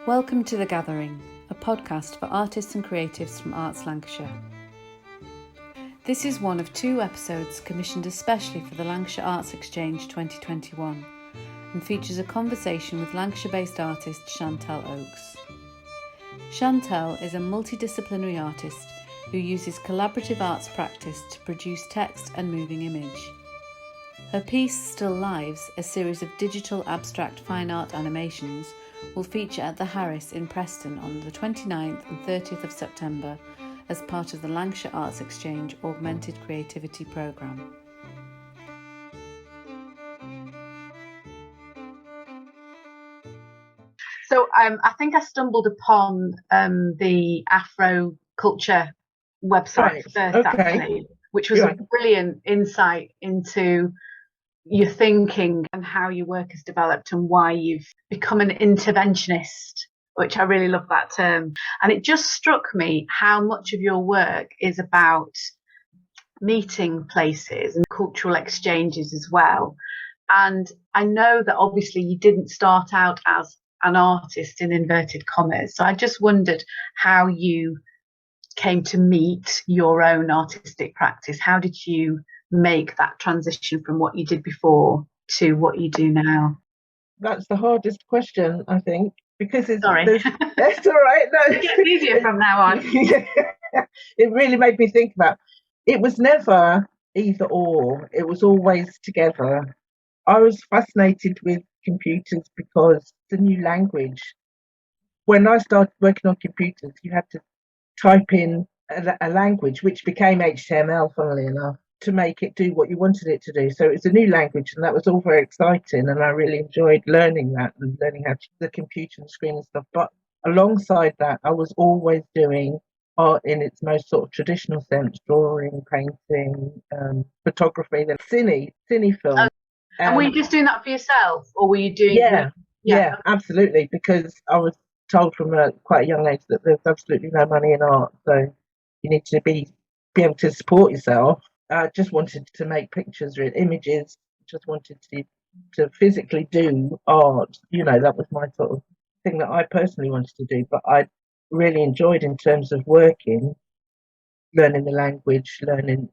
Welcome to The Gathering, a podcast for artists and creatives from Arts Lancashire. This is one of 2 episodes commissioned especially for the Lancashire Arts Exchange 2021 and features a conversation with Lancashire-based artist Chantal Oakes. Chantal is a multi-disciplinary artist who uses collaborative arts practice to produce text and moving image. Her piece, Still Lives, a series of digital abstract fine art animations, will feature at the Harris in Preston on the 29th and 30th of September as part of the Lancashire Arts Exchange Augmented Creativity Programme. So I think I stumbled upon the Afro Culture website first, actually, which was a brilliant insight into your thinking and how your work has developed and why you've become an interventionist, which I really love that term. And it just struck me how much of your work is about meeting places and cultural exchanges as well. And I know that obviously you didn't start out as an artist in inverted commas. So I just wondered how you came to meet your own artistic practice. How did you make that transition from what you did before to what you do now? That's the hardest question, I think, because it's sorry. That's all right. No, it gets easier from now on. It really made me think about it. Was never either or. It was always together. I was fascinated with computers because it's a new language. When I started working on computers, you had to type in a language which became HTML, funnily enough, to make it do what you wanted it to do. So it's a new language, and that was all very exciting, and I really enjoyed learning that and learning how to use the computer and screen and stuff. But alongside that, I was always doing art in its most sort of traditional sense: drawing, painting, photography, then cine film. And were you just doing that for yourself, or were you doing? Yeah, absolutely. Because I was told from a quite young age that there's absolutely no money in art, so you need to be able to support yourself. I just wanted to make pictures or images. Just wanted to physically do art. That was my sort of thing that I personally wanted to do. But I really enjoyed, in terms of working, learning the language, learning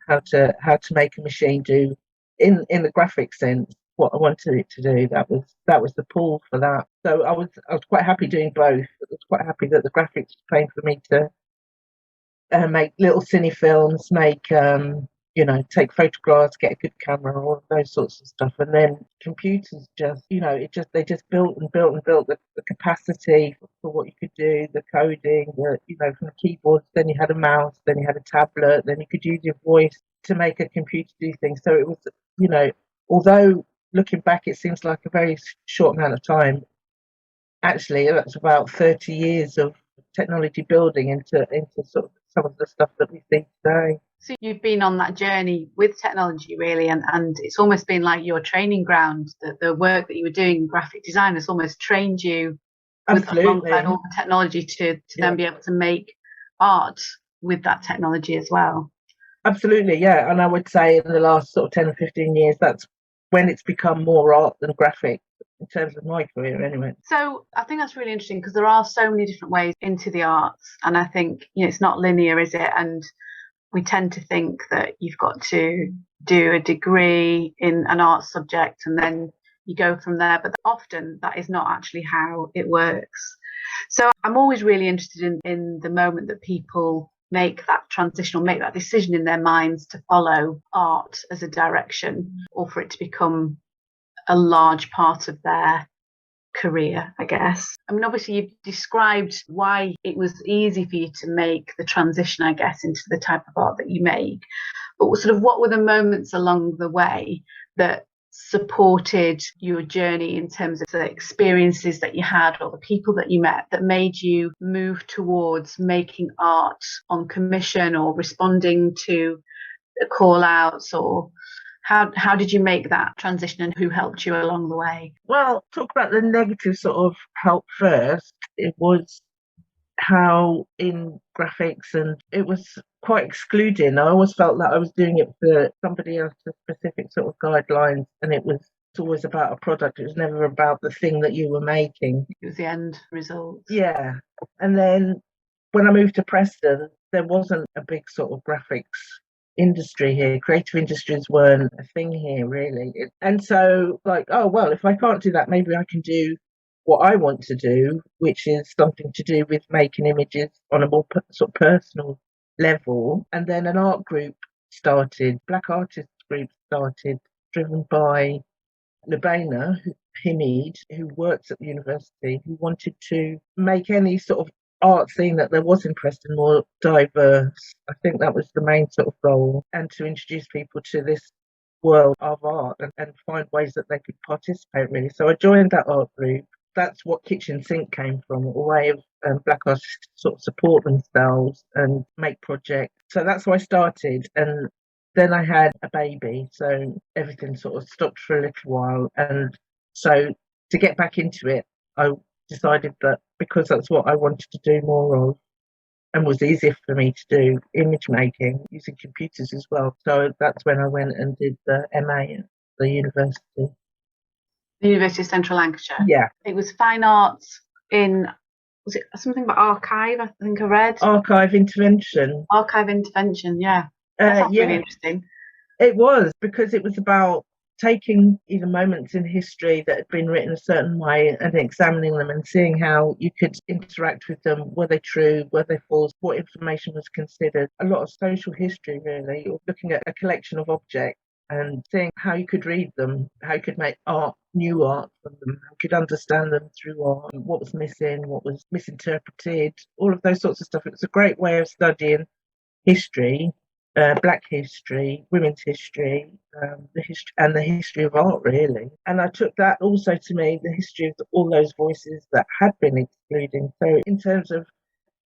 how to make a machine do in the graphic sense what I wanted it to do. That was the pull for that. So I was quite happy doing both. I was quite happy that the graphics was paying for me to make little cine films, take photographs, get a good camera, all of those sorts of stuff. And then computers they just built and built and built the capacity for what you could do, the coding, from the keyboards. Then you had a mouse, then you had a tablet, then you could use your voice to make a computer do things. So it was, although looking back it seems like a very short amount of time, actually that's about 30 years of technology building into sort of some of the stuff that we see today. So you've been on that journey with technology, really, and it's almost been like your training ground. The work that you were doing in graphic design has almost trained you alongside all the technology to then be able to make art with that technology as well. Absolutely, yeah. And I would say in the last sort of 10 or 15 years, that's when it's become more art than graphic, in terms of my career anyway. So I think that's really interesting, because there are so many different ways into the arts, and I think it's not linear, is it? And we tend to think that you've got to do a degree in an art subject and then you go from there, but often that is not actually how it works. So I'm always really interested in the moment that people make that transition or make that decision in their minds to follow art as a direction, or for it to become a large part of their career, I guess. I mean, obviously you've described why it was easy for you to make the transition, I guess, into the type of art that you make, but sort of what were the moments along the way that supported your journey in terms of the experiences that you had or the people that you met that made you move towards making art on commission or responding to call outs? Or how did you make that transition, and who helped you along the way? Well, talk about the negative sort of help first. It was how in graphics, and it was quite excluding. I always felt that I was doing it for somebody else's specific sort of guidelines, and it was always about a product. It was never about the thing that you were making. It was the end result. Yeah. And then when I moved to Preston, there wasn't a big sort of graphics industry here. Creative industries weren't a thing here, really. And so, like, oh, well, if I can't do that, maybe I can do what I want to do, which is something to do with making images on a more sort of personal level. And then an art group started, Black Artists group started, driven by Lubaina Himid, who works at the university, who wanted to make any sort of art scene that there was in Preston more diverse. I think that was the main sort of goal, and to introduce people to this world of art and find ways that they could participate, really. So I joined that art group. That's what Kitchen Sink came from, a way of Black artists to sort of support themselves and make projects. So that's how I started. And then I had a baby, so everything sort of stopped for a little while. And so to get back into it, I decided that because that's what I wanted to do more of and was easier for me to do, image making using computers as well. So that's when I went and did the MA at the university. The University of Central Lancashire? Yeah. It was fine arts in, was it something about archive, I think I read? Archive intervention. Archive intervention, yeah. That's really interesting. It was, because it was about taking either moments in history that had been written a certain way and examining them and seeing how you could interact with them. Were they true? Were they false? What information was considered? A lot of social history, really, looking at a collection of objects and seeing how you could read them, how you could make art, new art from them, how you could understand them through art, what was missing, what was misinterpreted, all of those sorts of stuff. It was a great way of studying history, Black history, women's history, the history of art, really. And I took that also to me, the history of all those voices that had been excluding. So in terms of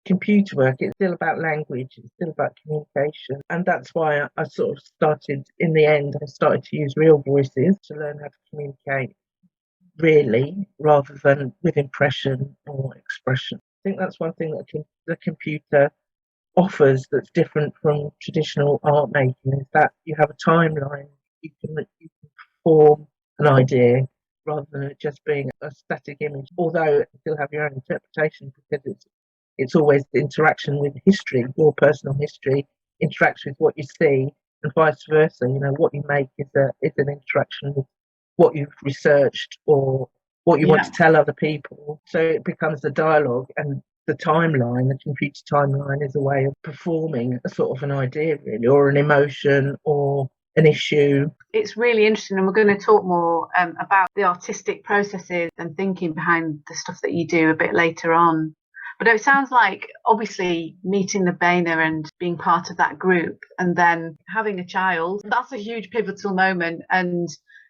computer work, it's still about language, it's still about communication. And that's why I sort of started, in the end, I started to use real voices to learn how to communicate, really, rather than with impression or expression. I think that's one thing that the computer offers that's different from traditional art making, is that you have a timeline. You can form an idea rather than it just being a static image, although you still have your own interpretation, because it's always the interaction with history. Your personal history interacts with what you see, and vice versa. You know, what you make is an interaction with what you've researched or what you want to tell other people. So it becomes a dialogue, and the timeline, the computer timeline, is a way of performing a sort of an idea, really, or an emotion or an issue. It's really interesting, and we're going to talk more about the artistic processes and thinking behind the stuff that you do a bit later on. But it sounds like, obviously, meeting Lubaina and being part of that group and then having a child, that's a huge pivotal moment, and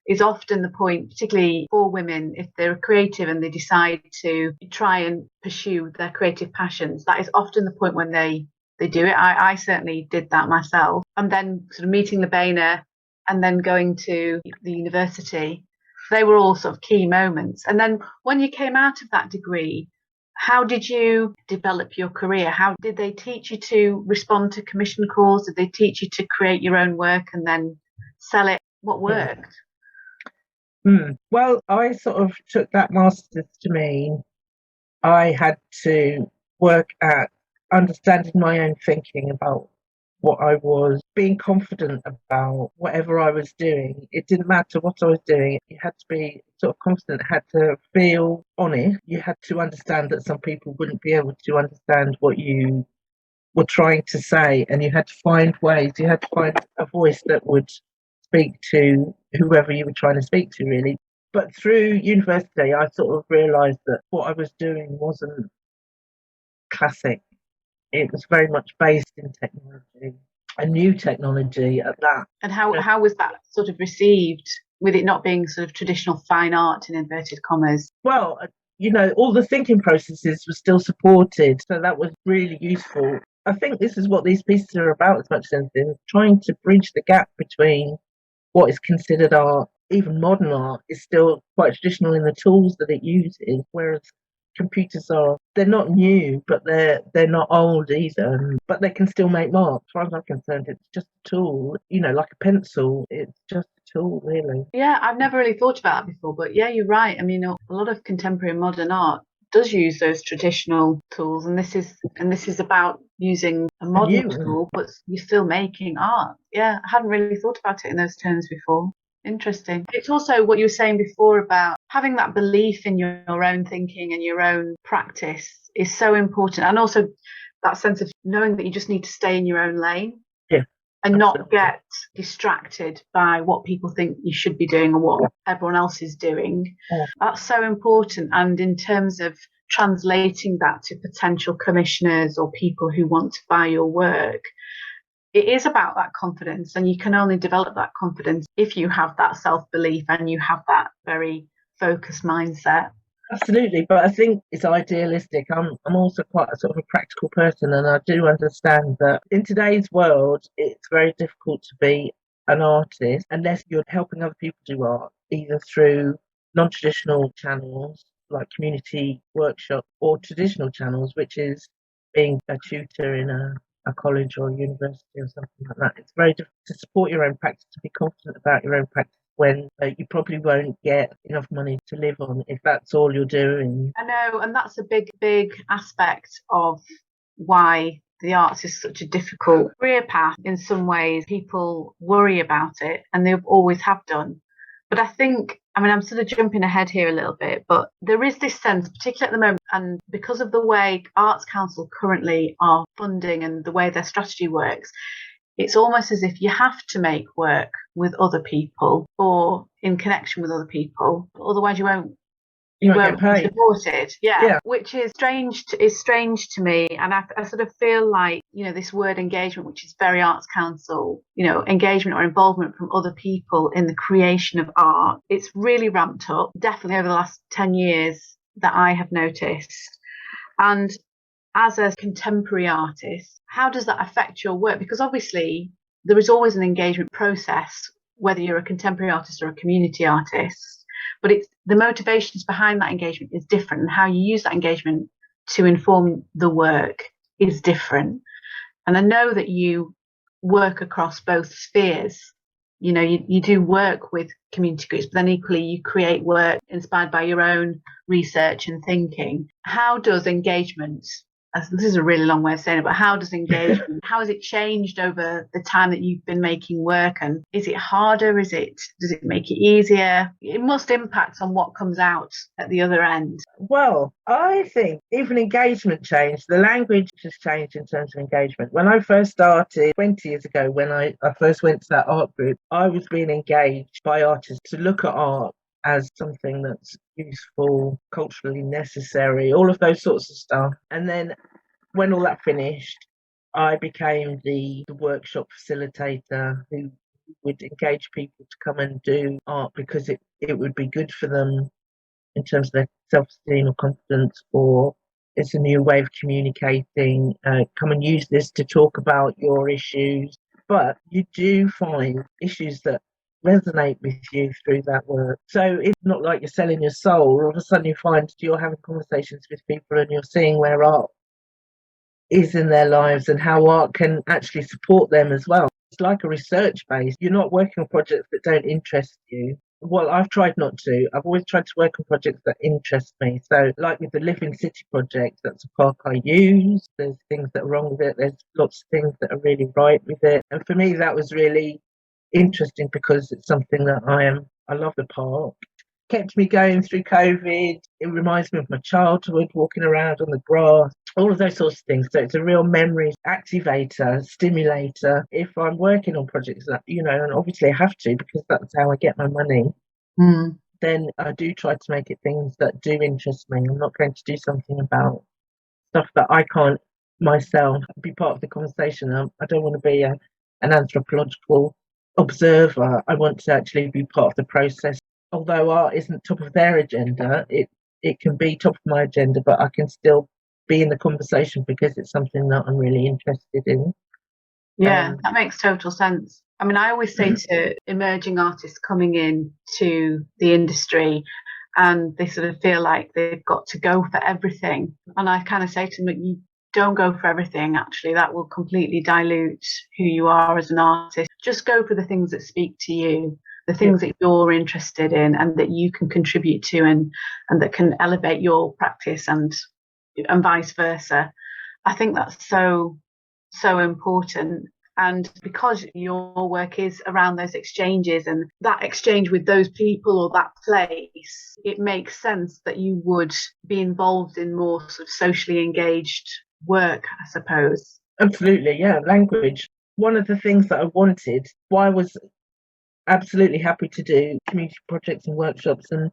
is often the point, particularly for women, if they're creative and they decide to try and pursue their creative passions. That is often the point when they do it. I certainly did that myself. And then sort of meeting Lubaina and then going to the university, they were all sort of key moments. And then when you came out of that degree, how did you develop your career? How did they teach you to respond to commission calls? Did they teach you to create your own work and then sell it? What worked? Well, I sort of took that master's to mean I had to work at understanding my own thinking about what I was, being confident about whatever I was doing. It didn't matter what I was doing. You had to be sort of confident, had to feel honest. You had to understand that some people wouldn't be able to understand what you were trying to say, and you had to find ways, you had to find a voice that would speak to whoever you were trying to speak to, really. But through university, I sort of realised that what I was doing wasn't classic. It was very much based in technology, a new technology at that. And how was that sort of received, with it not being sort of traditional fine art in inverted commas? Well, you know, all the thinking processes were still supported, so that was really useful. I think this is what these pieces are about as much as anything, trying to bridge the gap between what is considered art. Even modern art is still quite traditional in the tools that it uses, whereas computers they're not new, but they're not old either, but they can still make marks. As far as I'm concerned, it's just a tool, like a pencil. It's just a tool, really. Yeah, I've never really thought about that before, but yeah, you're right. I mean, a lot of contemporary and modern art does use those traditional tools, and this is about using a modern tool, but you're still making art. Yeah, I hadn't really thought about it in those terms before. Interesting. It's also what you were saying before about having that belief in your own thinking and your own practice is so important, and also that sense of knowing that you just need to stay in your own lane. Yeah. And not get distracted by what people think you should be doing or what everyone else is doing. Yeah. That's so important. And in terms of translating that to potential commissioners or people who want to buy your work, it is about that confidence. And you can only develop that confidence if you have that self-belief and you have that very focused mindset. Absolutely, but I think it's idealistic. I'm also quite a sort of a practical person, and I do understand that in today's world, it's very difficult to be an artist unless you're helping other people do art, either through non-traditional channels like community workshop or traditional channels, which is being a tutor in a college or a university or something like that. It's very difficult to support your own practice, to be confident about your own practice, when you probably won't get enough money to live on if that's all you're doing. I know, and that's a big aspect of why the arts is such a difficult career path. In some ways, people worry about it, and they always have done. But I think, I'm sort of jumping ahead here a little bit, but there is this sense, particularly at the moment, and because of the way Arts Council currently are funding and the way their strategy works, it's almost as if you have to make work with other people or in connection with other people, otherwise you won't be supported. Yeah, which is strange to me. And I sort of feel like, this word engagement, which is very Arts Council, engagement or involvement from other people in the creation of art, it's really ramped up, definitely over the last 10 years that I have noticed. And as a contemporary artist, how does that affect your work? Because obviously there is always an engagement process, whether you're a contemporary artist or a community artist, but it's the motivations behind that engagement is different, and how you use that engagement to inform the work is different. And I know that you work across both spheres. You do work with community groups, but then equally you create work inspired by your own research and thinking. How does engagement, this is a really long way of saying it, but how does engagement, how has it changed over the time that you've been making work? And is it harder? Does it make it easier? It must impact on what comes out at the other end. Well, I think even engagement changed. The language has changed in terms of engagement. When I first started 20 years ago, when I first went to that art group, I was being engaged by artists to look at art as something that's useful, culturally necessary, all of those sorts of stuff. And then when all that finished, I became the workshop facilitator who would engage people to come and do art because it would be good for them in terms of their self-esteem or confidence, or it's a new way of communicating. Come and use this to talk about your issues. But you do find issues that resonate with you through that work. So it's not like you're selling your soul. All of a sudden you find you're having conversations with people and you're seeing where art is in their lives and how art can actually support them as well. It's like a research base. You're not working on projects that don't interest you. Well, I've tried not to. I've always tried to work on projects that interest me. So like with the Living City project, that's a park I use. There's things that are wrong with it. There's lots of things that are really right with it. And for me, that was really interesting because it's something that I love the park. Kept me going through COVID. It reminds me of my childhood, walking around on the grass, all of those sorts of things. So it's a real memory activator, stimulator. If I'm working on projects that, and obviously I have to because that's how I get my money, then I do try to make it things that do interest me. I'm not going to do something about stuff that I can't myself be part of the conversation. I don't want to be an anthropological observer. I want to actually be part of the process. Although art isn't top of their agenda, it can be top of my agenda, but I can still be in the conversation because it's something that I'm really interested in. Yeah, that makes total sense. I always say to emerging artists coming in to the industry, and they sort of feel like they've got to go for everything. And I kind of say to them, you don't go for everything, actually. That will completely dilute who you are as an artist. Just go for the things that speak to you, the things that you're interested in and that you can contribute to, and that can elevate your practice, and vice versa. I think that's so important. And because your work is around those exchanges and that exchange with those people or that place, it makes sense that you would be involved in more sort of socially engaged work, I suppose. Absolutely, yeah. Language. One of the things that I wanted, why I was absolutely happy to do community projects and workshops and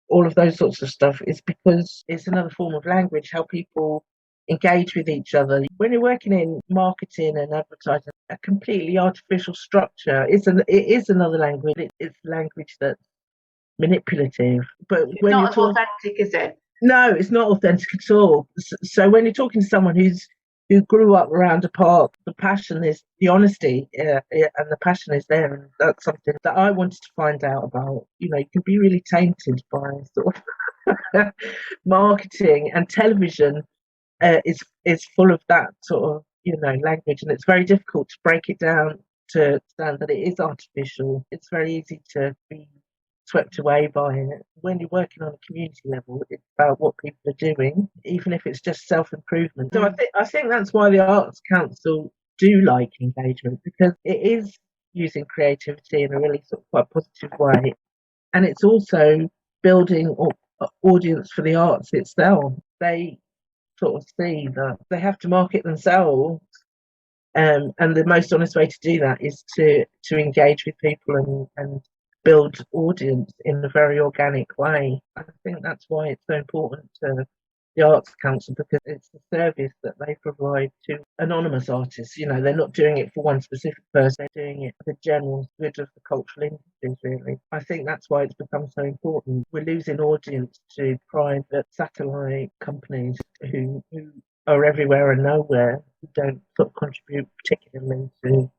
all of those sorts of stuff, is because it's another form of language, how people engage with each other. When you're working in marketing and advertising, a completely artificial structure it is another language. It's language that's manipulative. But It's when not you're as talking, authentic, is it? no, it's not authentic at all. So when you're talking to someone who grew up around a park, the passion is the honesty, and the passion is there, and that's something that I wanted to find out about. You know, you can be really tainted by sort of marketing, and television is full of that sort of language, and it's very difficult to break it down to understand that it is artificial. It's very easy to be swept away by it. When you're working on a community level, it's about what people are doing, even if it's just self-improvement. So I think that's why the Arts Council do like engagement, because it is using creativity in a really sort of quite positive way, and it's also building audience for the arts itself. They sort of see that they have to market themselves, and the most honest way to do that is to engage with people and build audience in a very organic way. I think that's why it's so important to the Arts Council, because it's the service that they provide to anonymous artists. You know, they're not doing it for one specific person, they're doing it for the general good of the cultural industries, really. I think that's why it's become so important. We're losing audience to private satellite companies who are everywhere and nowhere, who don't sort of contribute particularly to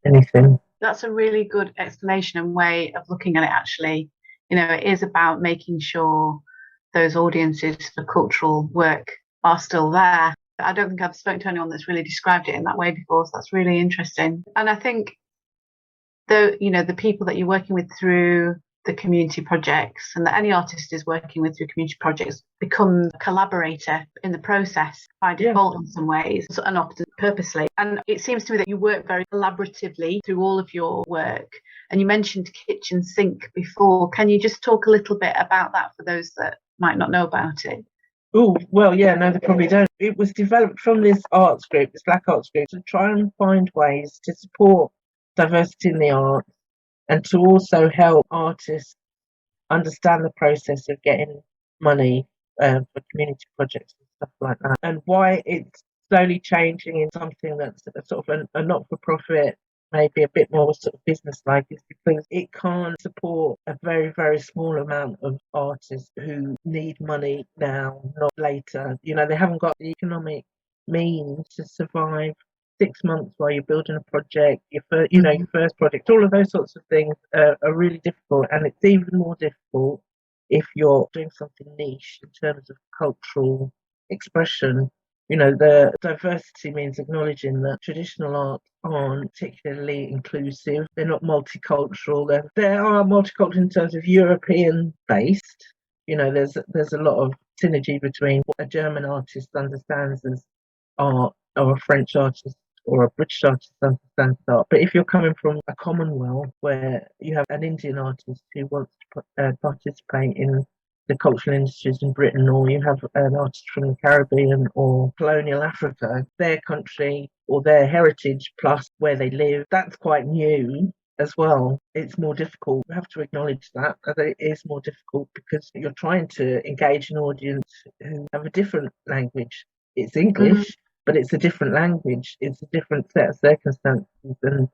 anything. That's a really good explanation and way of looking at it, actually. You know, it is about making sure those audiences for cultural work are still there. I don't think I've spoken to anyone that's really described it in that way before, so that's really interesting. And I think the people that you're working with through the community projects, and that any artist is working with through community projects, become a collaborator in the process by default in some ways, and often purposely. And it seems to me that you work very collaboratively through all of your work. And you mentioned kitchen sink before. Can you just talk a little bit about that for those that might not know about it? Oh, well, yeah, no, they probably don't. It was developed from this arts group, this Black Arts group, to try and find ways to support diversity in the arts, and to also help artists understand the process of getting money for community projects and stuff like that, and why it's slowly changing in something that's a sort of a not-for-profit, maybe a bit more sort of business-like, is because it can't support a very, very small amount of artists who need money now, not later. You know, they haven't got the economic means to survive 6 months while you're building a project, your first project. All of those sorts of things are really difficult, and it's even more difficult if you're doing something niche in terms of cultural expression. You know, the diversity means acknowledging that traditional arts aren't particularly inclusive. They're not multicultural. They are multicultural in terms of European based. You know, there's a lot of synergy between what a German artist understands as art, or a French artist or a British artist understands art. But if you're coming from a Commonwealth where you have an Indian artist who wants to participate in the cultural industries in Britain, or you have an artist from the Caribbean or colonial Africa, their country or their heritage plus where they live, that's quite new as well. It's more difficult. We have to acknowledge that it is more difficult, because you're trying to engage an audience who have a different language. It's English, but it's a different language. It's a different set of circumstances, and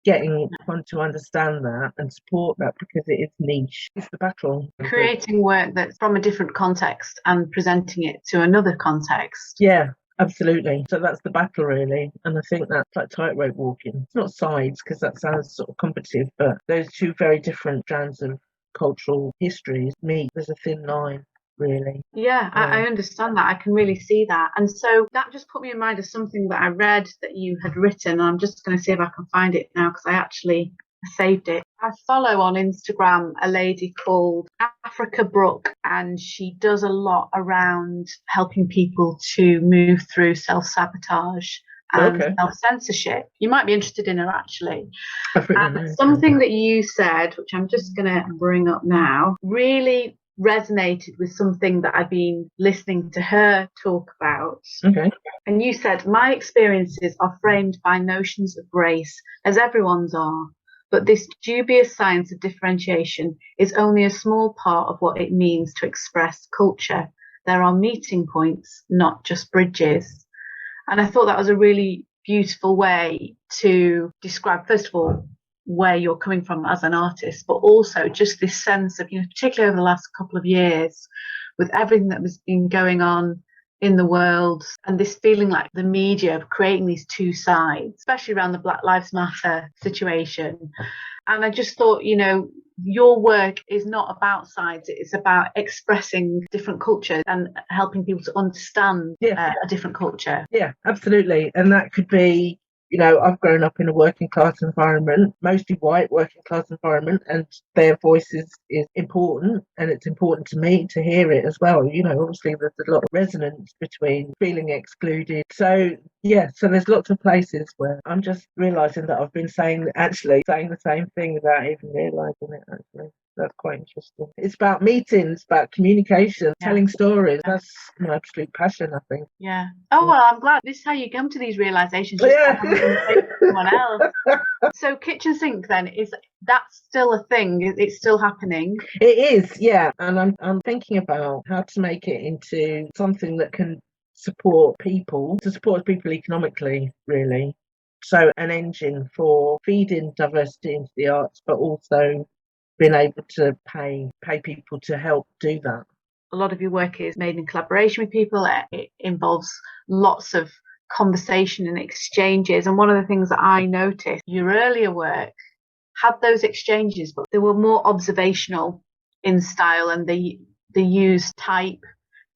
getting one to understand that and support that, because it is niche. It's the battle. Creating work that's from a different context and presenting it to another context. Yeah, absolutely. So that's the battle, really. And I think that's like tightrope walking. It's not sides, because that sounds sort of competitive, but those two very different strands of cultural histories meet, there's a thin line, really. Yeah, I understand that. I can really see that. And so that just put me in mind of something that I read that you had written. And I'm just going to see if I can find it now because I actually saved it. I follow on Instagram a lady called Africa Brook, and she does a lot around helping people to move through self-sabotage and self-censorship. You might be interested in her, actually. And something that you said, which I'm just going to bring up now, really resonated with something that I've been listening to her talk about. And you said, my experiences are framed by notions of race, as everyone's are. But this dubious science of differentiation is only a small part of what it means to express culture. There are meeting points, not just bridges. And I thought that was a really beautiful way to describe, first of all, where you're coming from as an artist, but also just this sense of, particularly over the last couple of years, with everything that has been going on in the world and this feeling like the media of creating these two sides, especially around the Black Lives Matter situation. And I just thought, your work is not about sides, it's about expressing different cultures and helping people to understand a different culture. Yeah, absolutely. And that could be, I've grown up in a working class environment, mostly white working class environment, and their voices is important, and it's important to me to hear it as well. Obviously there's a lot of resonance between feeling excluded. So there's lots of places where I'm just realising that I've been saying the same thing without even realising it, actually. That's quite interesting. It's about meetings, about communication, telling stories. That's my absolute passion, I think. Yeah. Oh, well, I'm glad. This is how you come to these realizations. Just someone else. So kitchen sink then, that's still a thing? It's still happening? It is, yeah. And I'm thinking about how to make it into something that can support people economically, really. So an engine for feeding diversity into the arts, but also being able to pay people to help do that. A lot of your work is made in collaboration with people. It involves lots of conversation and exchanges. And one of the things that I noticed, your earlier work had those exchanges, but they were more observational in style, and they used type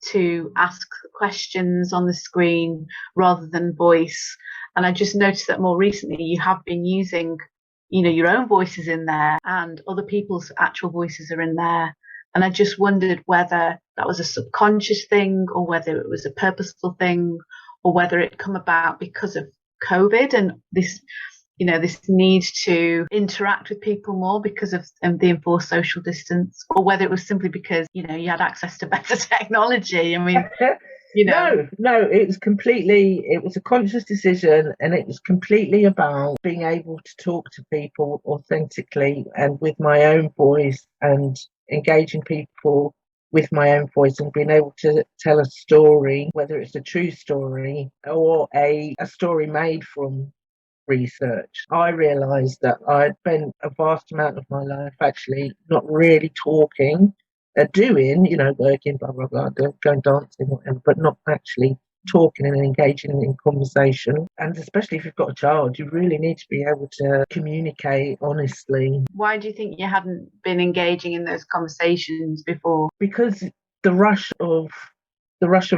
to ask questions on the screen rather than voice. And I just noticed that more recently you have been using your own voices in there, and other people's actual voices are in there. And I just wondered whether that was a subconscious thing, or whether it was a purposeful thing, or whether it come about because of COVID and this need to interact with people more because of the enforced social distance, or whether it was simply because, you had access to better technology. I mean, No, it was a conscious decision, and it was completely about being able to talk to people authentically and with my own voice, and engaging people with my own voice, and being able to tell a story, whether it's a true story or a story made from research. I realised that I'd spent a vast amount of my life actually not really talking, doing, working, blah, blah, blah, going dancing, whatever, but not actually talking and engaging in conversation. And especially if you've got a child, you really need to be able to communicate honestly. Why do you think you hadn't been engaging in those conversations before? Because the rush of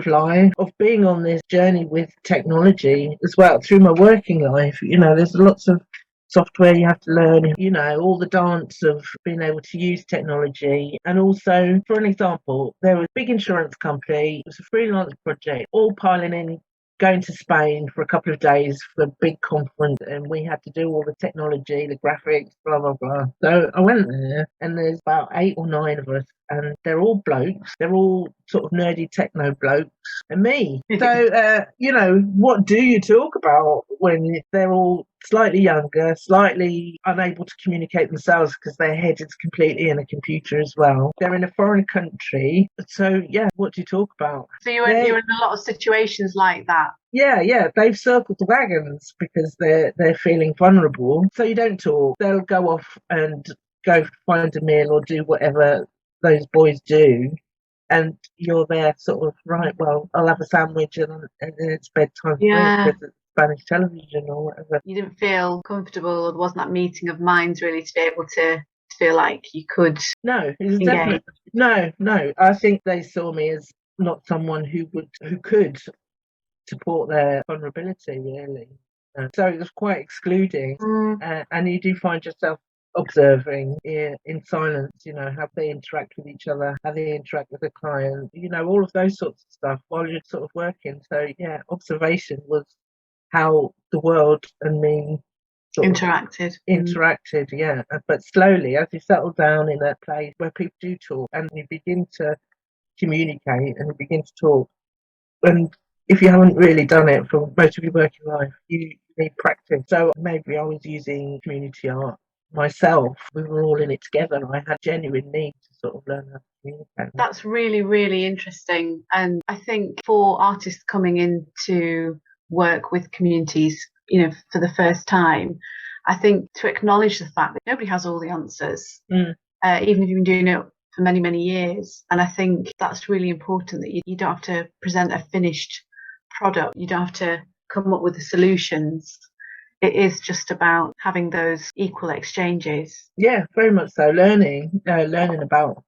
life, of being on this journey with technology as well through my working life, there's lots of software you have to learn, all the dance of being able to use technology. And also, for an example, there was a big insurance company, it was a freelance project, all piling in, going to Spain for a couple of days for a big conference, and we had to do all the technology, the graphics, blah, blah, blah. So I went there, and there's about 8 or 9 of us, and they're all blokes. They're all sort of nerdy techno blokes, and me. So, what do you talk about when they're all slightly younger, slightly unable to communicate themselves because their head is completely in a computer as well? They're in a foreign country. So, what do you talk about? So you're in a lot of situations like that? Yeah, they've circled the wagons because they're feeling vulnerable. So you don't talk. They'll go off and go find a meal or do whatever those boys do, and you're there sort of, right, well, I'll have a sandwich and then it's bedtime because it's Spanish television or whatever. You didn't feel comfortable, or there wasn't that meeting of minds really to be able to feel like you could No, it was engage? definitely no. I think they saw me as not someone who could support their vulnerability, really. So it was quite excluding, and you do find yourself observing in silence, how they interact with each other, how they interact with the client, all of those sorts of stuff while you're sort of working. So yeah, observation was how the world and me sort of interacted, yeah. But slowly, as you settle down in a place where people do talk and you begin to communicate and you begin to talk, and if you haven't really done it for most of your working life, you need practice. So maybe I was using community art myself. We were all in it together. I had genuine need to sort of learn how to communicate. That's really, really interesting. And I think for artists coming in to work with communities, for the first time, I think to acknowledge the fact that nobody has all the answers, even if you've been doing it for many, many years. And I think that's really important, that you don't have to present a finished product. You don't have to come up with the solutions. It is just about having those equal exchanges. Yeah, very much so. Learning about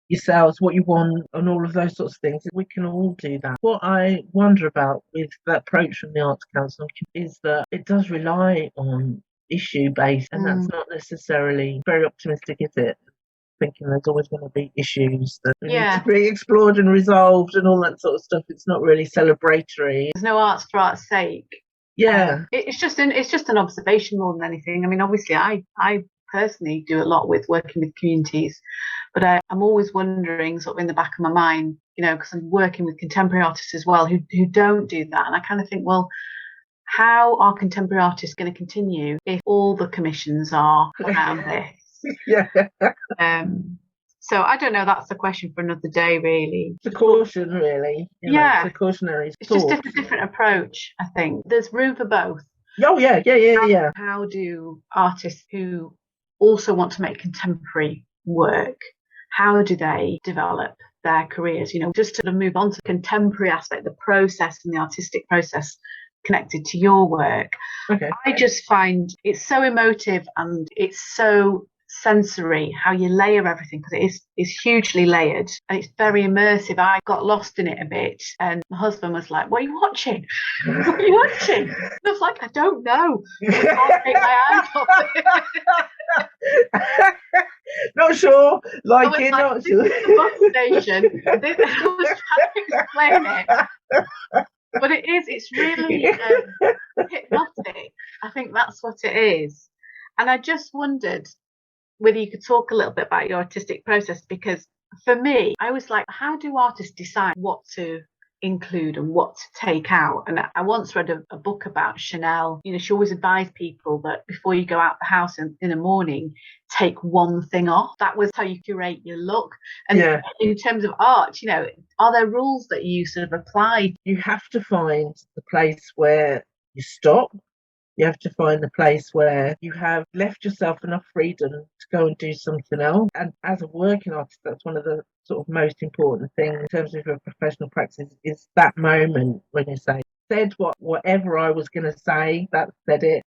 yourselves, what you want, and all of those sorts of things. We can all do that. What I wonder about with that approach from the Arts Council is that it does rely on issue based, and that's not necessarily very optimistic, is it? Thinking there's always going to be issues that need to be explored and resolved and all that sort of stuff. It's not really celebratory. There's no arts for art's sake. Yeah, it's just an observation more than anything. I mean, obviously, I personally do a lot with working with communities, but I'm always wondering, sort of in the back of my mind, because I'm working with contemporary artists as well who don't do that, and I kind of think, well, how are contemporary artists going to continue if all the commissions are around this? Yeah. So I don't know. That's a question for another day, really. It's a caution, really. It's a cautionary. It's just a different approach. I think there's room for both. Oh yeah. How do artists who also want to make contemporary work, how do they develop their careers? Just to move on to the contemporary aspect, the process and the artistic process connected to your work. Okay. I just find it's so emotive and it's so sensory how you layer everything, because it's hugely layered and it's very immersive. I got lost in it a bit, and my husband was like, "What are you watching? What are you watching?" And I was like, "I don't know. I can't take my eyes off it." Not sure. Not this sure. Is the bus station. I was trying to explain it. But it's really hypnotic. I think that's what it is. And I just wondered whether you could talk a little bit about your artistic process, because for me, I was like, how do artists decide what to include and what to take out? And I once read a book about Chanel. She always advised people that before you go out the house in the morning, take one thing off. That was how you curate your look. And in terms of art, are there rules that you sort of apply? You have to find the place where you stop. You have to find the place where you have left yourself enough freedom to go and do something else. And as a working artist, that's one of the sort of most important things in terms of your professional practice, is that moment when you say, said whatever I was going to say, that said it.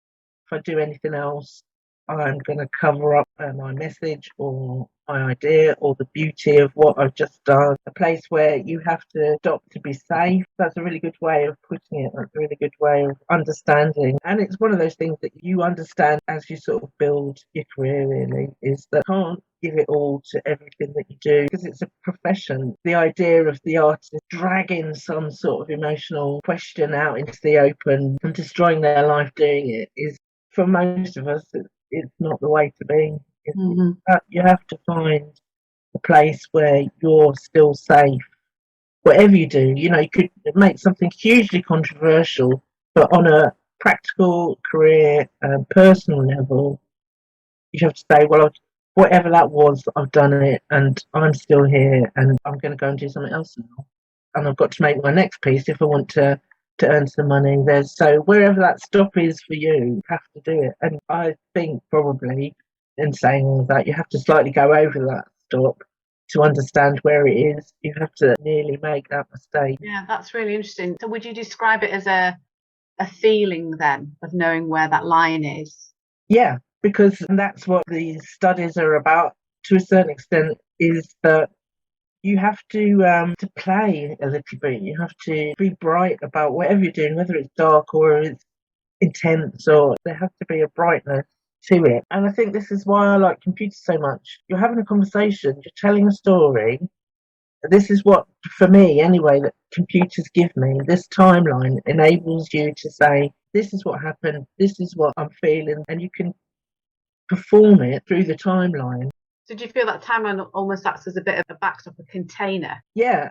If I do anything else, I'm going to cover up my message or my idea or the beauty of what I've just done. A place where you have to stop to be safe. That's a really good way of putting it. That's a really good way of understanding. And it's one of those things that you understand as you sort of build your career, really, is that you can't give it all to everything that you do, because it's a profession. The idea of the artist dragging some sort of emotional question out into the open and destroying their life doing it is, for most of us, it's not the way to be. You have to find a place where you're still safe. Whatever you do, you could make something hugely controversial, but on a practical career and personal level, you have to say, well, whatever that was, I've done it and I'm still here and I'm going to go and do something else now. And I've got to make my next piece if I want to earn some money. So wherever that stop is for you have to do it. And I think probably in saying all of that, you have to slightly go over that stop to understand where it is. You have to nearly make that mistake. Yeah, that's really interesting. So would you describe it as a feeling then of knowing where that line is? Yeah, because that's what these studies are about to a certain extent, is that you have to play a little bit. You have to be bright about whatever you're doing, whether it's dark or it's intense, or there has to be a brightness to it. And I think this is why I like computers so much. You're having a conversation, you're telling a story. This is what, for me anyway, that computers give me. This timeline enables you to say, this is what happened, this is what I'm feeling, and you can perform it through the timeline. So do you feel that timeline almost acts as a bit of a backstop, a container? Yeah,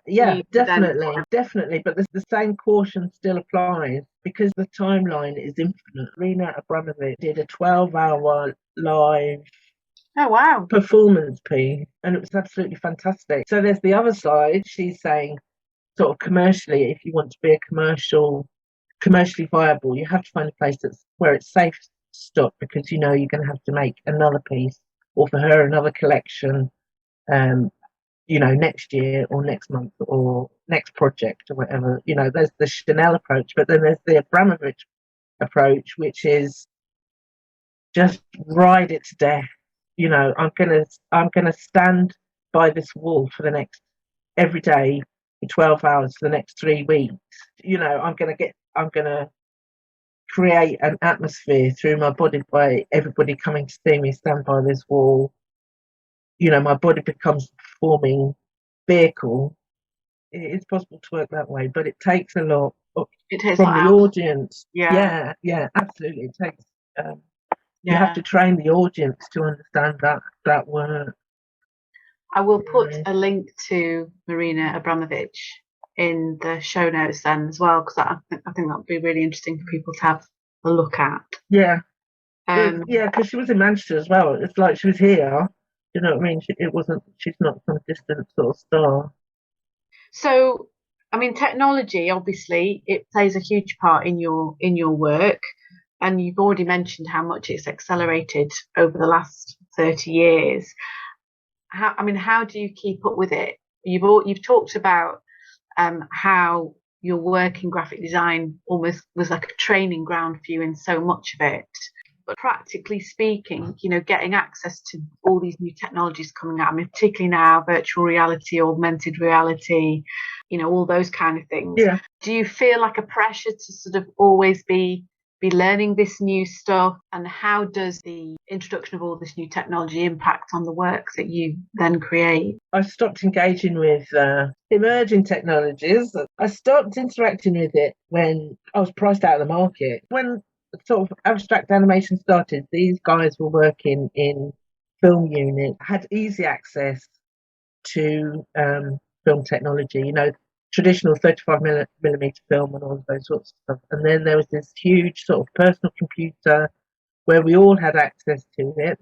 definitely. But the same caution still applies because the timeline is infinite. Lubaina Himid did a 12-hour live performance piece, and it was absolutely fantastic. So there's the other side. She's saying, sort of commercially, if you want to be commercially viable, you have to find a place where it's safe to stop, because you know you're going to have to make another piece, or for her another collection, next year or next month or next project or whatever. There's the Chanel approach, but then there's the Abramovich approach, which is just ride it to death. I'm gonna stand by this wall for every day for 12 hours for the next 3 weeks. I'm gonna create an atmosphere through my body by everybody coming to see me stand by this wall. My body becomes a performing vehicle. It's possible to work that way, but it takes a lot from the audience. Yeah, absolutely. It takes. You have to train the audience to understand that work. I will put a link to Lubaina Himid in the show notes then as well, because I think that would be really interesting for people to have a look at. Yeah, because she was in Manchester as well. It's like she was here. You know what I mean? She's not some distant sort of star. So, I mean, technology, obviously, it plays a huge part in your work. And you've already mentioned how much it's accelerated over the last 30 years. How do you keep up with it? You've talked about how your work in graphic design almost was like a training ground for you in so much of it. But practically speaking, getting access to all these new technologies coming out, particularly now, virtual reality, augmented reality, all those kind of things. Yeah. Do you feel like a pressure to sort of always be learning this new stuff? And how does the introduction of all this new technology impact on the work that you then create? I stopped engaging with emerging technologies. I stopped interacting with it when I was priced out of the market. When sort of abstract animation started, these guys were working in film units, had easy access to film technology, traditional 35mm film and all of those sorts of stuff. And then there was this huge sort of personal computer where we all had access to it.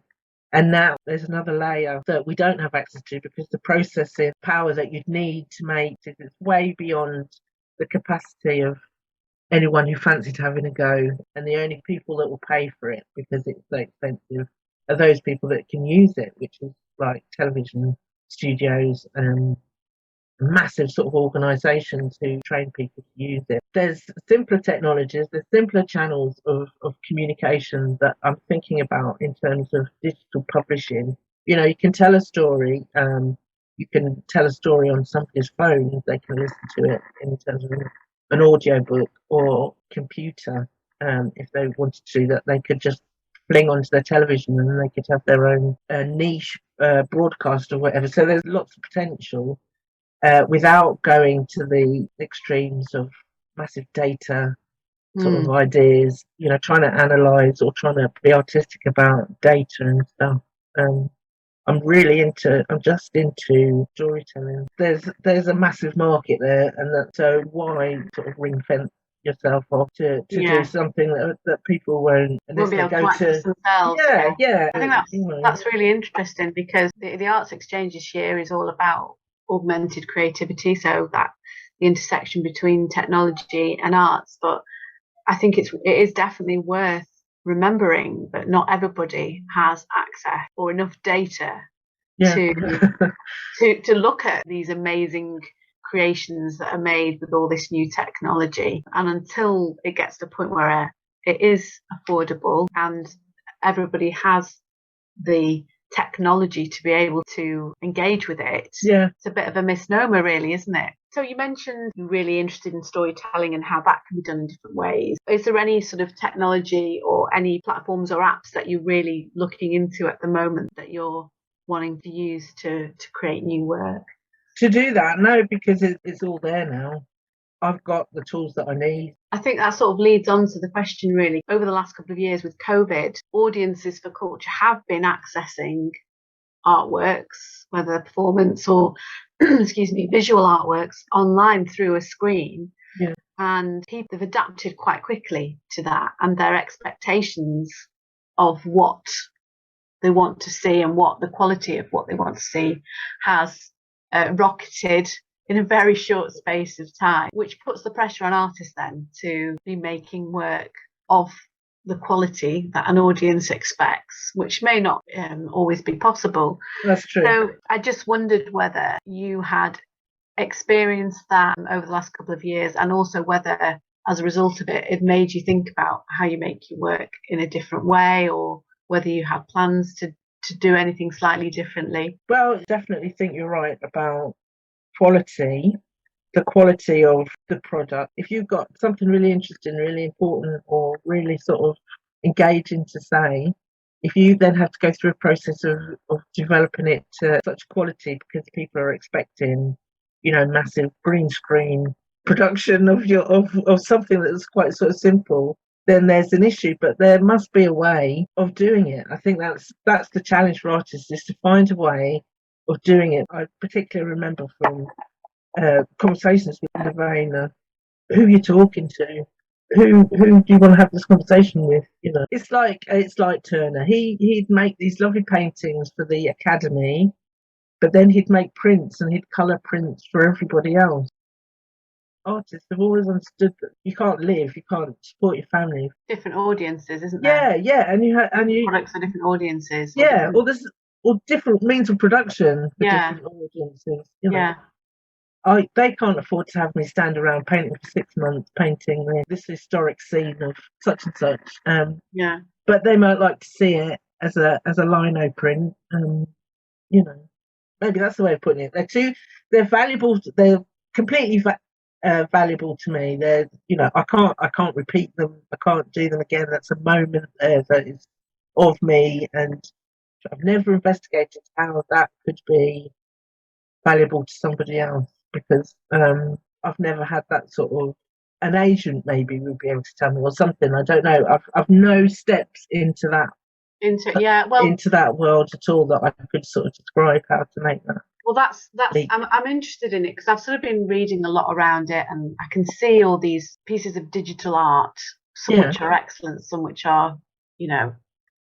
And now there's another layer that we don't have access to, because the processing power that you'd need to make it is way beyond the capacity of anyone who fancied having a go. And the only people that will pay for it, because it's so expensive, are those people that can use it, which is like television studios and massive sort of organisations who train people to use it. There's simpler technologies, there's simpler channels of communication that I'm thinking about in terms of digital publishing. You can tell a story, you can tell a story on somebody's phone, they can listen to it in terms of an audio book or computer. If they wanted to, that they could just fling onto their television and then they could have their own niche broadcast or whatever. So there's lots of potential. Without going to the extremes of massive data sort of ideas, trying to analyse or trying to be artistic about data and stuff. I'm just into storytelling. There's a massive market there, and so why sort of ring fence yourself off to do something that people won't be able to access themselves. Yeah. I think that's really interesting, because the Arts Exchange this year is all about augmented creativity, so that the intersection between technology and arts. But I think it is definitely worth remembering that not everybody has access or enough data to look at these amazing creations that are made with all this new technology. And until it gets to a point where it is affordable and everybody has the technology to be able to engage with it. Yeah. It's a bit of a misnomer, really, isn't it? So you mentioned you're really interested in storytelling and how that can be done in different ways. Is there any sort of technology or any platforms or apps that you're really looking into at the moment that you're wanting to use to create new work? To do that, no, because it's all there now. I've got the tools that I need. I think that sort of leads on to the question, really. Over the last couple of years with COVID, audiences for culture have been accessing artworks, whether performance or visual artworks online through a screen. Yeah. And people have adapted quite quickly to that, and their expectations of what they want to see and what the quality of what they want to see has rocketed in a very short space of time, which puts the pressure on artists then to be making work of the quality that an audience expects, which may not always be possible. That's true. So I just wondered whether you had experienced that over the last couple of years, and also whether as a result of it, it made you think about how you make your work in a different way, or whether you have plans to do anything slightly differently. Well, I definitely think you're right about quality, the quality of the product. If you've got something really interesting, really important, or really sort of engaging to say, if you then have to go through a process of developing it to such quality because people are expecting, massive green screen production of something that's quite sort of simple, then there's an issue. But there must be a way of doing it. I think that's the challenge for artists, is to find a way of doing it. I particularly remember from conversations with Lubaina, who you're talking to, who do you want to have this conversation with? It's like Turner. He'd make these lovely paintings for the academy, but then he'd make prints and he'd colour prints for everybody else. Artists have always understood that you can't support your family. Different audiences, isn't there? Yeah, and you products for different audiences. Yeah, or different means of production for different audiences. They can't afford to have me stand around painting for 6 months, painting this historic scene of such and such. But they might like to see it as a lino print. Maybe that's the way of putting it. They're valuable. They're completely valuable to me. I can't repeat them. I can't do them again. That's a moment that is of me, and I've never investigated how that could be valuable to somebody else, because I've never had that sort of, an agent maybe would be able to tell me, or something. I don't know. I've no steps into that world at all that I could sort of describe how to make that. Well, that's I'm interested in it because I've sort of been reading a lot around it, and I can see all these pieces of digital art, some which are excellent, some which are,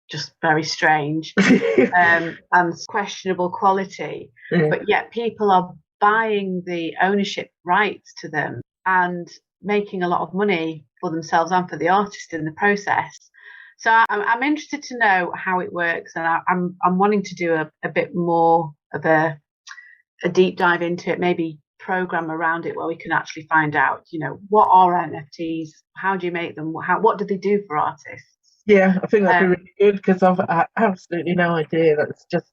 just very strange and questionable quality. But yet people are buying the ownership rights to them and making a lot of money for themselves and for the artist in the process. So I'm interested to know how it works, and I'm wanting to do a bit more of a deep dive into it, maybe program around it where we can actually find out, what are NFTs, how do you make them, what do they do for artists? Yeah, I think that'd be really good, because I've absolutely no idea. That's just,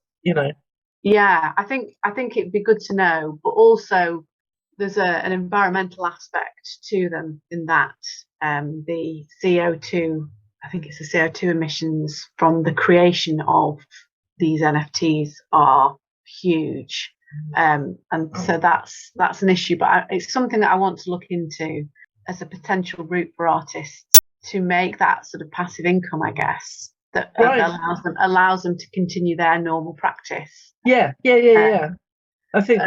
Yeah, I think it'd be good to know, but also there's an environmental aspect to them in that the CO2, I think it's the CO2 emissions from the creation of these NFTs are huge. So that's an issue, but it's something that I want to look into as a potential route for artists to make that sort of passive income, I guess, that allows them to continue their normal practice. Yeah. I think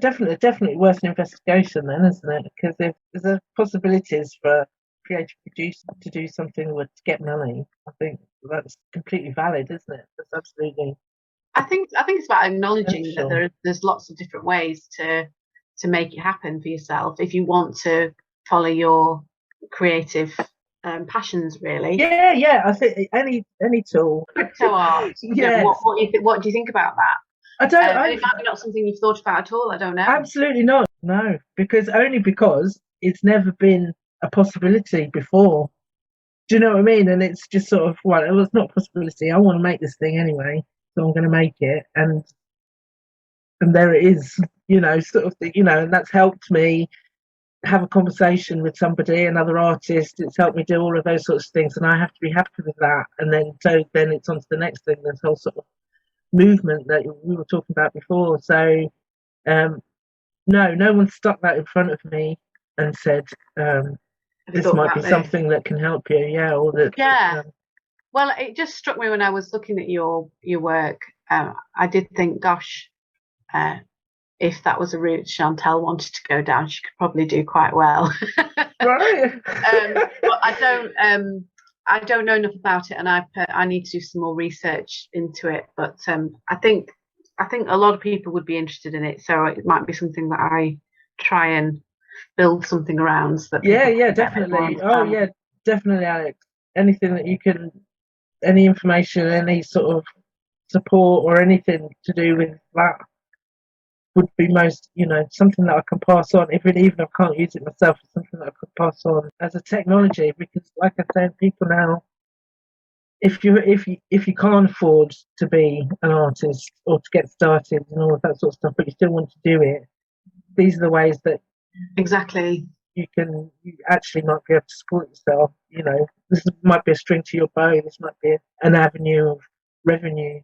definitely worth an investigation then, isn't it? Because if there's possibilities for creative producers to do something to get money, I think that's completely valid, isn't it? That's absolutely. I think it's about acknowledging that there's lots of different ways to make it happen for yourself if you want to follow your creative passions, really. Yeah. I think any tool. Crypto art. Yes. What do you think about that? I don't. It might be not something you've thought about at all. I don't know. Absolutely not. No, because it's never been a possibility before. Do you know what I mean? And it's just sort of, well, it was not a possibility. I want to make this thing anyway, so I'm going to make it, and there it is. Sort of thing. And that's helped me have a conversation with somebody, another artist. It's helped me do all of those sorts of things, and I have to be happy with that. And then it's on to the next thing. This whole sort of movement that we were talking about before. So, no one stuck that in front of me and said, this might be something that can help you. Yeah, or that. Yeah. Well, it just struck me when I was looking at your work. I did think, gosh, if that was a route Chantal wanted to go down, she could probably do quite well. Right. But I don't know enough about it, and I need to do some more research into it. But I think a lot of people would be interested in it, so it might be something that I try and build something around. So that yeah, definitely. Oh, yeah, definitely, Alex. Anything that you can, any information, any sort of support or anything to do with that would be most, something that I can pass on, even if I can't use it myself, it's something that I could pass on as a technology. Because, like I said, people now, if you can't afford to be an artist or to get started and all of that sort of stuff, but you still want to do it, these are the ways that exactly you actually might be able to support yourself. This might be a string to your bow. This might be an avenue of revenue.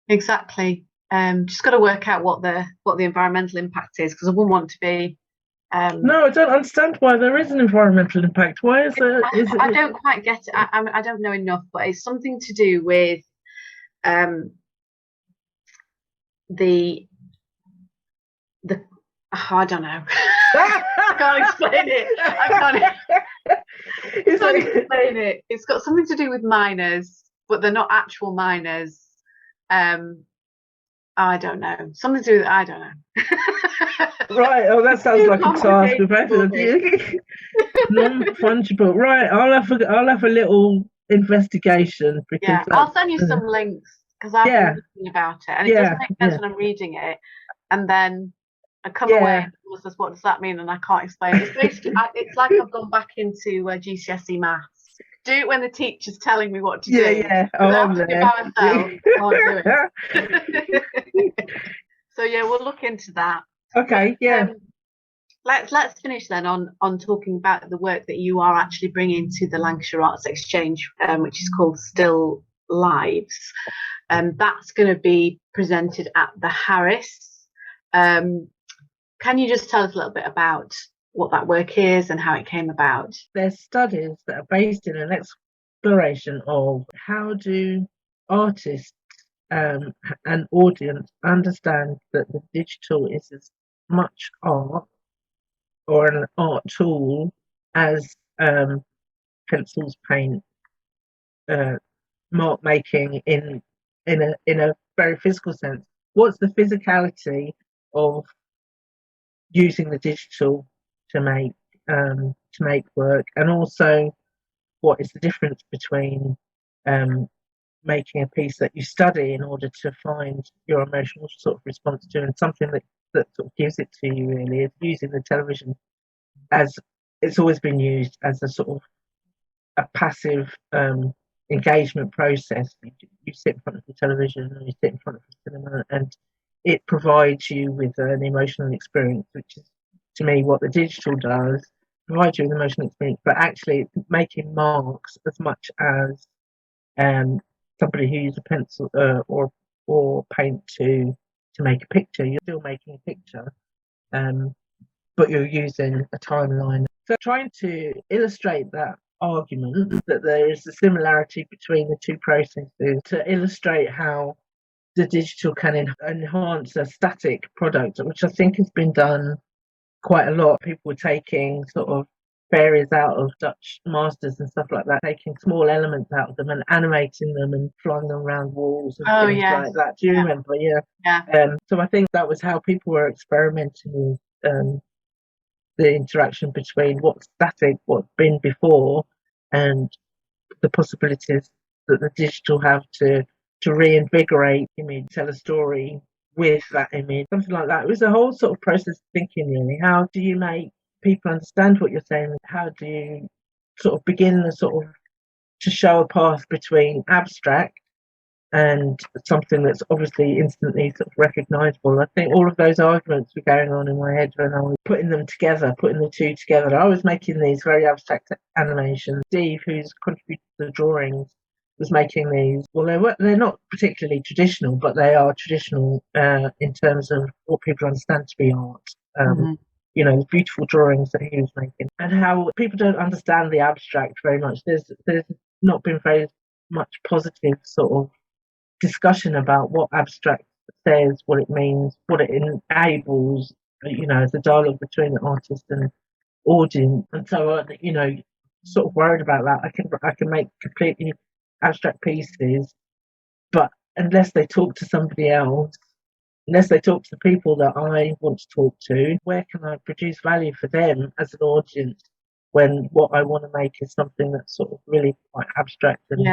Exactly. Just got to work out what the environmental impact is, because I wouldn't want to be. No, I don't understand why there is an environmental impact. Why is there? I don't quite get it. I don't know enough, but it's something to do with the I don't know. I can't explain it. I can't explain it. It's got something to do with miners, but they're not actual miners. I don't know. Something to do with, I don't know. Right. Oh, that sounds like a task for both of you. Non-fungible. Right. I'll have a little investigation. Yeah, I'll send you some links, because I've been thinking about it, and it doesn't make sense when I'm reading it, and then I come away and what does that mean? And I can't explain it. It's basically, it's like I've gone back into GCSE maths. Do it when the teacher's telling me what to do. Yeah. Oh, I'm there. By myself, can't do it. So yeah, we'll look into that. Okay. Yeah. Let's finish then on talking about the work that you are actually bringing to the Lancashire Arts Exchange, which is called Still Lives. That's going to be presented at the Harris. Can you just tell us a little bit about what that work is and how it came about? There's studies that are based in an exploration of how do artists and audience understand that the digital is as much art or an art tool as pencils, paint, mark making in a very physical sense. What's the physicality of using the digital to make work, and also what is the difference between making a piece that you study in order to find your emotional sort of response to, and something that sort of gives it to you, really, is using the television as it's always been used, as a sort of a passive engagement process. You sit in front of the television, and you sit in front of the cinema, and it provides you with an emotional experience, which is, to me, what the digital does. Provides you with an emotional experience, but actually it's making marks as much as somebody who uses a pencil or paint to make a picture. You're still making a picture, but you're using a timeline. So trying to illustrate that argument that there is a similarity between the two processes, to illustrate how the digital can enhance a static product, which I think has been done quite a lot. People were taking sort of fairies out of Dutch masters and stuff like that, taking small elements out of them and animating them and flying them around walls and things like that. Do you remember? Yeah. So I think that was how people were experimenting with the interaction between what's static, what's been before, and the possibilities that the digital have to reinvigorate image, tell a story with that image, something like that. It was a whole sort of process of thinking, really. How do you make people understand what you're saying? How do you sort of begin the sort of to show a path between abstract and something that's obviously instantly sort of recognisable. I think all of those arguments were going on in my head when I was putting them together, putting the two together. I was making these very abstract animations. Steve, who's contributed to the drawings, was making these. Well, they're not particularly traditional, but they are traditional in terms of what people understand to be art. You know, the beautiful drawings that he was making, and how people don't understand the abstract very much. There's not been very much positive sort of discussion about what abstract says, what it means, what it enables, you know, the dialogue between the artist and audience. And so, you know, sort of worried about that. I can make completely abstract pieces, but unless they talk to somebody else, unless they talk to the people that I want to talk to, where can I produce value for them as an audience when what I want to make is something that's sort of really quite abstract and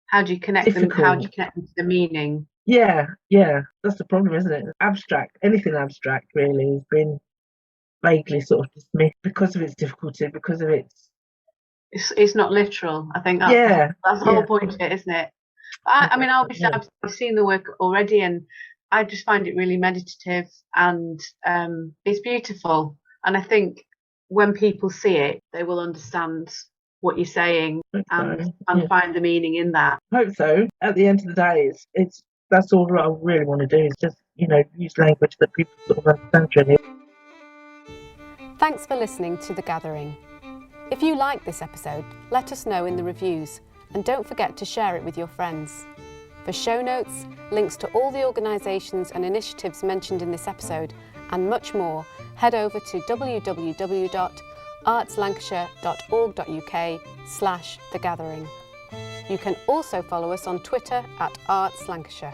how do you connect difficult. them? How do you connect them to the meaning? Yeah, that's the problem, isn't it? Abstract, anything abstract really has been vaguely sort of dismissed because of its difficulty, because of it's not literal. I think that's the whole point of it, isn't it? I mean, obviously I've seen the work already, and I just find it really meditative, and it's beautiful. And I think when people see it, they will understand what you're saying and find the meaning in that. I hope so. At the end of the day, it's that's all I really want to do is just, you know, use language that people sort of understand really. Thanks for listening to The Gathering. If you like this episode, let us know in the reviews, and don't forget to share it with your friends. For show notes, links to all the organisations and initiatives mentioned in this episode, and much more, head over to www.artslancashire.org.uk/thegathering. You can also follow us on Twitter @Arts Lancashire.